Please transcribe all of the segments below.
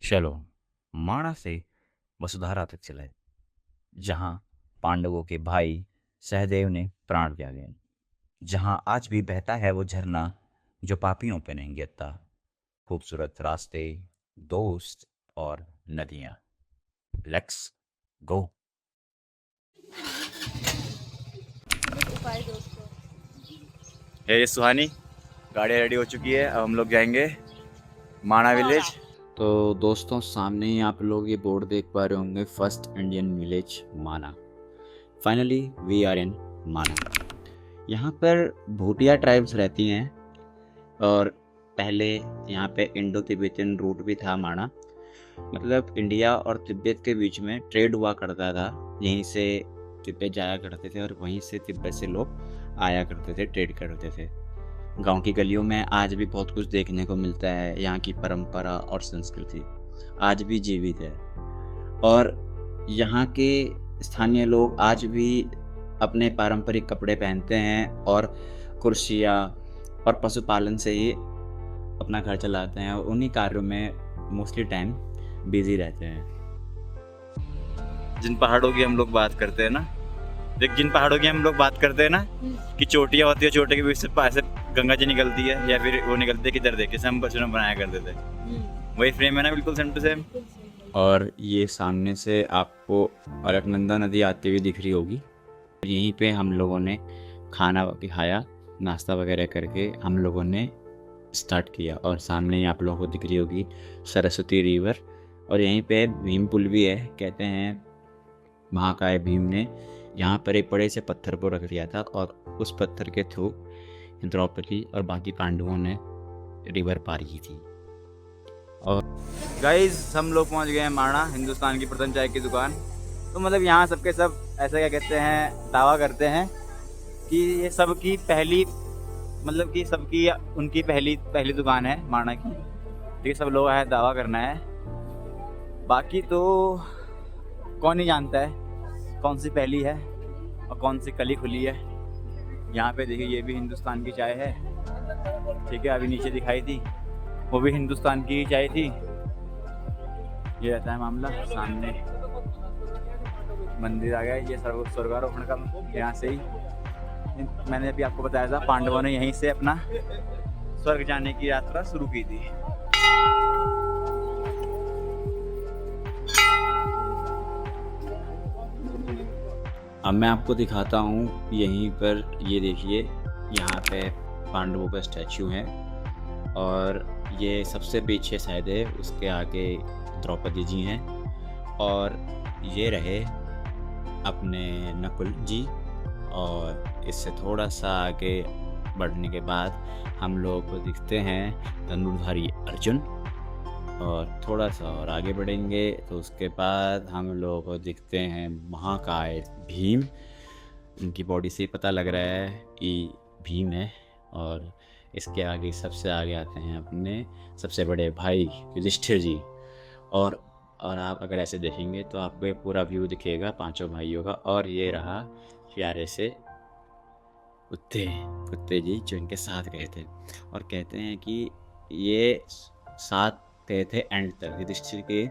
चलो माणा से वसुधारा तक चले, जहाँ पांडवों के भाई सहदेव ने प्राण त्यागे, जहाँ आज भी बहता है वो झरना जो पापियों पे नहीं गिरता। खूबसूरत रास्ते, दोस्त और नदियाँ। Let's go. ये सुहानी, गाड़ी रेडी हो चुकी है, अब हम लोग जाएंगे माणा विलेज। तो दोस्तों, सामने ही आप लोग ये बोर्ड देख पा रहे होंगे, फर्स्ट इंडियन विलेज माना। फाइनली वी आर इन माना। यहाँ पर भूटिया ट्राइब्स रहती हैं और पहले यहाँ पे इंडो तिब्बतियन रूट भी था माना। मतलब इंडिया और तिब्बत के बीच में ट्रेड हुआ करता था, यहीं से तिब्बत जाया करते थे और वहीं से तिब्बत से लोग आया करते थे, ट्रेड करते थे। गांव की गलियों में आज भी बहुत कुछ देखने को मिलता है। यहाँ की परंपरा और संस्कृति आज भी जीवित है और यहाँ के स्थानीय लोग आज भी अपने पारंपरिक कपड़े पहनते हैं और कुर्सियाँ और पशुपालन से ही अपना घर चलाते हैं और उन्हीं कार्यों में मोस्टली टाइम बिजी रहते हैं। जिन पहाड़ों की हम लोग बात करते हैं ना, कि चोटियाँ होती है, चोटी के बीच से ऐसे गंगा जी निकलती है या फिर वो निकलती है किधर देखे से हम बचपन में बनाया करते थे, वही फ्रेम है ना, बिल्कुल सेम टू सेम। और ये सामने से आपको अलकनंदा नदी आती हुई दिख रही होगी। यहीं पे हम लोगों ने खाना खाया, नाश्ता वगैरह करके हम लोगों ने स्टार्ट किया। और सामने ही आप लोगों को दिख रही होगी सरस्वती रिवर और यहीं पे भीम पुल भी है। कहते हैं महाकाय भीम ने यहाँ पर एक बड़े से पत्थर को रख दिया था और उस पत्थर के थ्रू द्रौपदी और बाकी पांडवों ने रिवर पार की थी। और गाइस, हम लोग पहुँच गए हैं माणा, हिंदुस्तान की प्रथम चाय की दुकान। तो मतलब यहाँ सबके सब ऐसा क्या कहते हैं, दावा करते हैं कि ये सबकी पहली, मतलब कि सबकी उनकी पहली दुकान है माणा की। ठीक है, सब लोग आए दावा करना है, बाकी तो कौन ही जानता है कौन सी पहली है और कौन सी कली खुली है। यहाँ पे देखिए, ये भी हिंदुस्तान की चाय है। ठीक है, अभी नीचे दिखाई थी वो भी हिंदुस्तान की ही चाय थी। ये रहता है मामला। सामने मंदिर आ गया, ये स्वर्गारोहण का, यहाँ से ही मैंने अभी आपको बताया था, पांडवों ने यहीं से अपना स्वर्ग जाने की यात्रा शुरू की थी। अब मैं आपको दिखाता हूँ यहीं पर, ये देखिए, यहाँ पे पांडवों का स्टैचू है और ये सबसे पीछे शायद है, उसके आगे द्रौपदी जी हैं और ये रहे अपने नकुल जी। और इससे थोड़ा सा आगे बढ़ने के बाद हम लोग को दिखते हैं धनुर्धारी अर्जुन। और थोड़ा सा और आगे बढ़ेंगे तो उसके बाद हम लोगों को दिखते हैं महाकाय भीम। उनकी बॉडी से पता लग रहा है कि भीम है। और इसके आगे, सबसे आगे आते हैं अपने सबसे बड़े भाई युधिष्ठिर जी। और आप अगर ऐसे देखेंगे तो आपको ये पूरा व्यू दिखेगा पांचों भाइयों का। और ये रहा प्यारे से कुत्ते जी जो इनके साथ गए थे। और कहते हैं कि ये साथ गए थे एंड तक, युधिष्ठिर के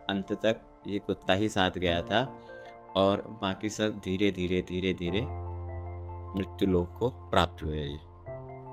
अंत तक ये कुत्ता ही साथ गया था और बाकी सब धीरे धीरे मृत्यु लोक को प्राप्त हुए।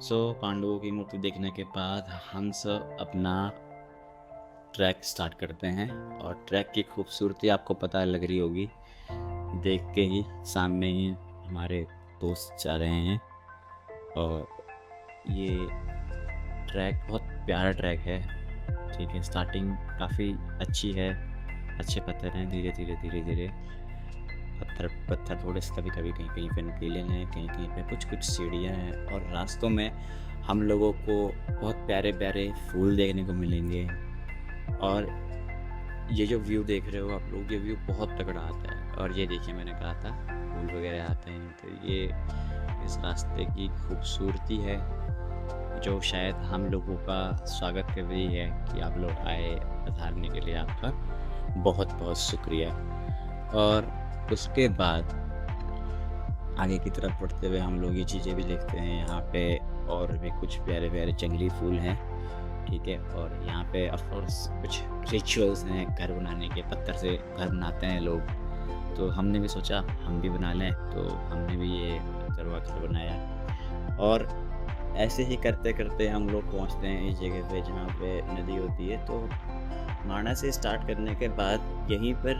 सो पांडवों की मूर्ति देखने के बाद हम सब अपना ट्रैक स्टार्ट करते हैं। और ट्रैक की खूबसूरती आपको पता लग रही होगी देख के ही। सामने ही हमारे दोस्त जा रहे हैं और ये ट्रैक बहुत प्यारा ट्रैक है। ठीक है, स्टार्टिंग काफ़ी अच्छी है, अच्छे पत्थर हैं, धीरे पत्थर थोड़े से कभी कहीं पे नुकीले हैं, कहीं पे कुछ सीढ़ियाँ हैं। और रास्तों में हम लोगों को बहुत प्यारे फूल देखने को मिलेंगे। और ये जो व्यू देख रहे हो आप लोग, ये व्यू बहुत तगड़ा आता है। और ये देखिए, मैंने कहा था फूल वगैरह आते हैं, तो ये इस रास्ते की खूबसूरती है जो शायद हम लोगों का स्वागत कर रही है कि आप लोग आए। पधारने के लिए आपका बहुत बहुत शुक्रिया। और उसके बाद आगे की तरफ बढ़ते हुए हम लोग ये चीज़ें भी देखते हैं। यहाँ पे और भी कुछ प्यारे जंगली फूल हैं ठीक है। और यहाँ पे ऑफ कोर्स कुछ रिचुअल्स हैं घर बनाने के, पत्थर से घर बनाते हैं लोग, तो हमने भी सोचा हम भी बना लें, तो हमने भी ये पत्थर वत्थर बनाया। और ऐसे ही करते करते हम लोग पहुँचते हैं इस जगह पे जहाँ पे नदी होती है। तो माणा से स्टार्ट करने के बाद यहीं पर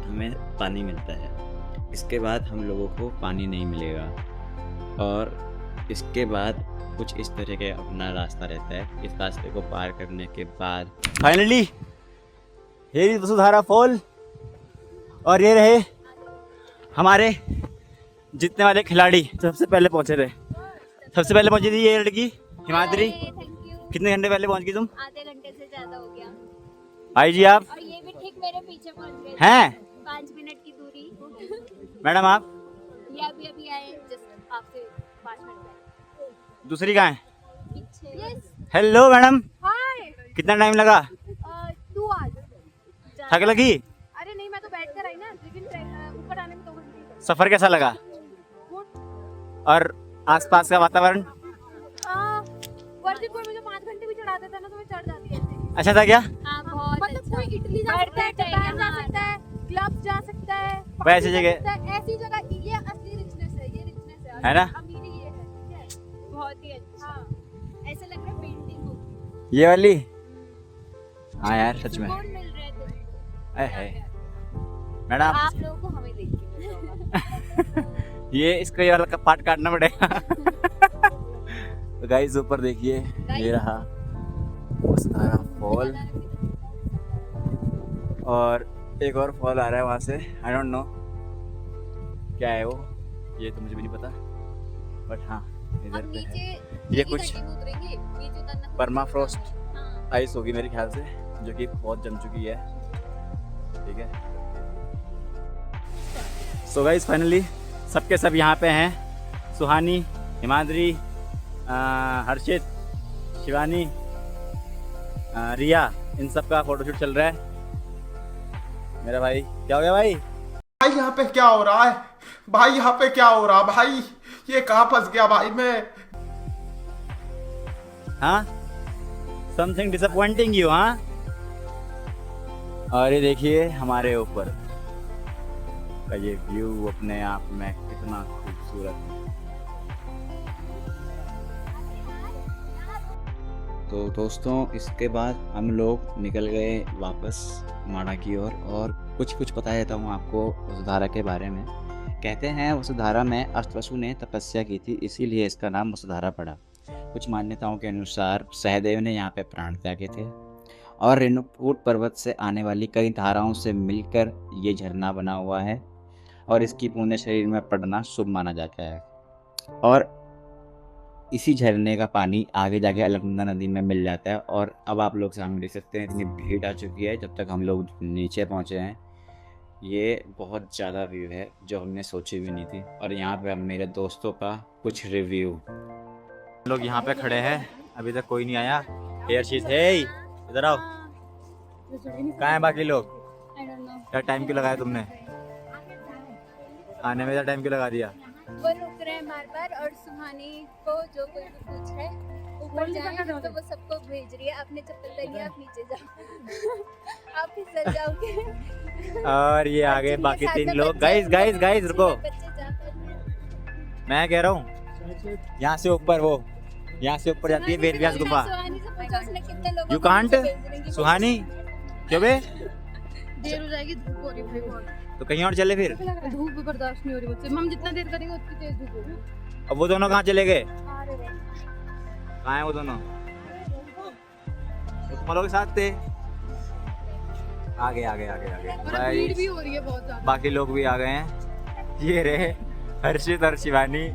हमें पानी मिलता है, इसके बाद हम लोगों को पानी नहीं मिलेगा। और इसके बाद कुछ इस तरह के अपना रास्ता रहता है। इस रास्ते को पार करने के बाद फाइनली ये वसुधारा फॉल, और ये रहे हमारे जीतने वाले खिलाड़ी। सबसे पहले पहुंचे थे, सबसे पहले पहुंची थी ये लड़की हिमाद्री। कितने घंटे पहले पहुंच गई तुम? आधे घंटे से ज्यादा हो गया। भाई जी आप और ये भी ठीक मेरे पीछे पहुंच गए हैं? 5 मिनट की दूरी। मैडम आप ये अभी आए जस्ट आपसे 5 मिनट पहले। दूसरी कहाँ है? पीछे। यस हेलो मैडम, हाय। कितना टाइम लगा? तू आज थक लगी? अरे नहीं, मैं तो बैठ कर आई ना, लेकिन ऊपर आने में 2 घंटे लगे। सफर कैसा लगा? और आसपास का वातावरण वर्दी कोई मुझे 5 घंटे भी चढ़ा देता ना तो मैं चढ़ जाती है। अच्छा था क्या? हाँ बहुत मतलब कोई इटली जा सकता है, जापान जा सकता है, क्लब जा सकता है, वैसी जगह ऐसी जगह। ये असली रिचनेस है, ये रिचनेस है ना? अमीरी ये है, ठीक है? बहुत ही अच्छा। ऐसा लग रहा है पेंटिंग हो। ये वाली? हाँ यार सच में। कौन मिल रहा है तुम्हें? है मैडम आप लोगों को हमें देख के ये इसको ये वाला पार्ट काटना पड़ेगा। तो गाइस ऊपर देखिए, ये रहा वसुधारा फॉल, और एक और फॉल आ रहा है वहां से। आई डोंट नो क्या है वो, ये तो मुझे भी नहीं पता, बट हाँ इधर पे है। ये कुछ परमाफ्रॉस्ट आइस होगी मेरे ख्याल से, जो कि बहुत जम चुकी है। ठीक है, सो गाइस फाइनली सबके सब यहाँ पे हैं। सुहानी, हिमाद्री, हर्षित, शिवानी, रिया, इन सब का फोटोशूट चल रहा है। मेरा भाई क्या हो गया भाई? भाई यहाँ पे क्या हो रहा है? भाई यहाँ पे क्या हो रहा है? भाई ये कहाँ फंस गया भाई मैं? हाँ, समथिंग डिसअपॉइंटिंग यू? हाँ, और ये देखिए हमारे ऊपर का ये व्यू अपने आप में कितना खूबसूरत है। तो दोस्तों इसके बाद हम लोग निकल गए वापस माणा की ओर। और कुछ बताया देता हूँ आपको वसुधारा के बारे में। कहते हैं वसुधारा में अष्टवसु ने तपस्या की थी, इसीलिए इसका नाम वसुधारा पड़ा। कुछ मान्यताओं के अनुसार सहदेव ने यहाँ पे प्राण त्यागे थे, और रेणुकूट पर्वत से आने वाली कई धाराओं से मिलकर ये झरना बना हुआ है, और इसकी पुण्य शरीर में पड़ना शुभ माना जाता है। और इसी झरने का पानी आगे जाके अलकनंदा नदी में मिल जाता है। और अब आप लोग सामने देख सकते हैं इतनी भीड़ आ चुकी है। जब तक हम लोग नीचे पहुंचे हैं, ये बहुत ज़्यादा व्यू है जो हमने सोची भी नहीं थी। और यहाँ पे अब मेरे दोस्तों का कुछ रिव्यू। लोग यहाँ पे खड़े हैं, अभी तक कोई नहीं आया। हर्षित, हे इधर आओ, कहाँ हैं बाकी लोग? क्या टाइम क्यों लगाया तुमने आने में? क्या टाइम क्यों लगा दिया? वो रुक रहे हैं बार और सुहानी को जो कोई भी पूछ रहा है ऊपर जाए तो वो सबको भेज रही है। आपने चप्पल पहनी है, आप नीचे जाओ, आप फिसल जाओगे। और ये आगे बाकी 3 लोग। गाइस रुको, मैं कह रहा हूँ यहाँ से ऊपर, वो यहाँ से ऊपर जाती है वेदव्यास गुफा। यू कांट सुहानी, क्यों बे? देर हो जाएगी, धूप हो रही है बहुत। तो कहीं और चले फिर? धूप भी बर्दाश्त नहीं हो रही मुझसे। हम जितना देर करेंगे उतनी तेज धूप होगी। अब वो दोनों कहाँ चले गए? कहाँ है वो दोनों? तो तुम लोग के साथ थे। आगे भीड़ भी हो रही है बहुत ज्यादा। बाकी लोग भी आ गए हैं। ये रहे हर्षित और शिवानी,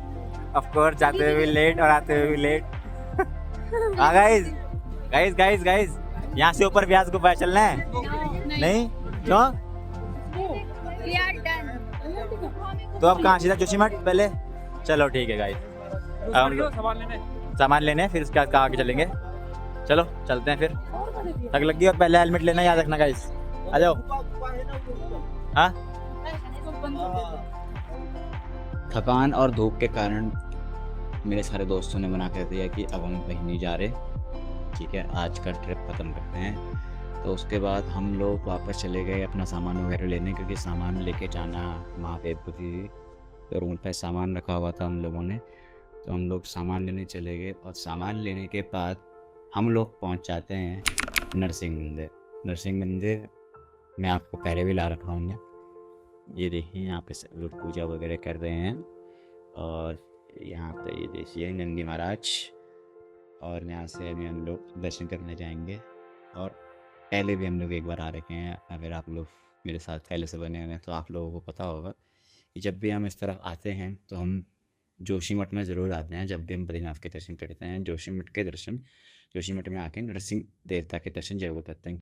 ऑफ कोर्स जाते हुए भी लेट और आते हुए भी लेट। हाँ गाइस यहाँ से ऊपर व्यास गुफा चलना है? नहीं क्यों? तो अब कहाँ सीधा जोशीमठ पहले? चलो ठीक है गाइस, हम लोग सामान लेने फिर उसके बाद आगे चलेंगे। चलो चलते हैं फिर। थक लगी और पहले हेलमेट लेना याद रखना गाइस। आ जाओ। हाँ, थकान और धूप के कारण मेरे सारे दोस्तों ने मना कर दिया कि अब हम कहीं नहीं जा रहे। ठीक है, आज का ट्रिप ख़त्म करते हैं। तो उसके बाद हम लोग वापस चले गए अपना सामान वगैरह लेने, क्योंकि सामान लेके जाना वहाँ पे पूरी रूम पे सामान रखा हुआ था हम लोगों ने। तो हम लोग सामान लेने चले गए और सामान लेने के बाद हम लोग पहुँच जाते हैं नरसिंह मंदिर। नरसिंह मंदिर मैं आपको पहले भी ला रखा हूँ। ये देखिए यहाँ पे सब लोग पूजा वगैरह कर रहे हैं और यहाँ पे ये देखिए नंदी महाराज। और यहाँ से अभी हम लोग दर्शन करने जाएंगे। और पहले भी हम लोग एक बार आ रखे हैं, अगर आप लोग मेरे साथ पहले से बने हुए हैं तो आप लोगों को पता होगा कि जब भी हम इस तरफ आते हैं तो हम जोशीमठ में ज़रूर आते हैं। जब भी हम बद्रीनाथ के दर्शन करते हैं जोशीमठ में आके नरसिंह देवता के दर्शन जरूर करते हैं।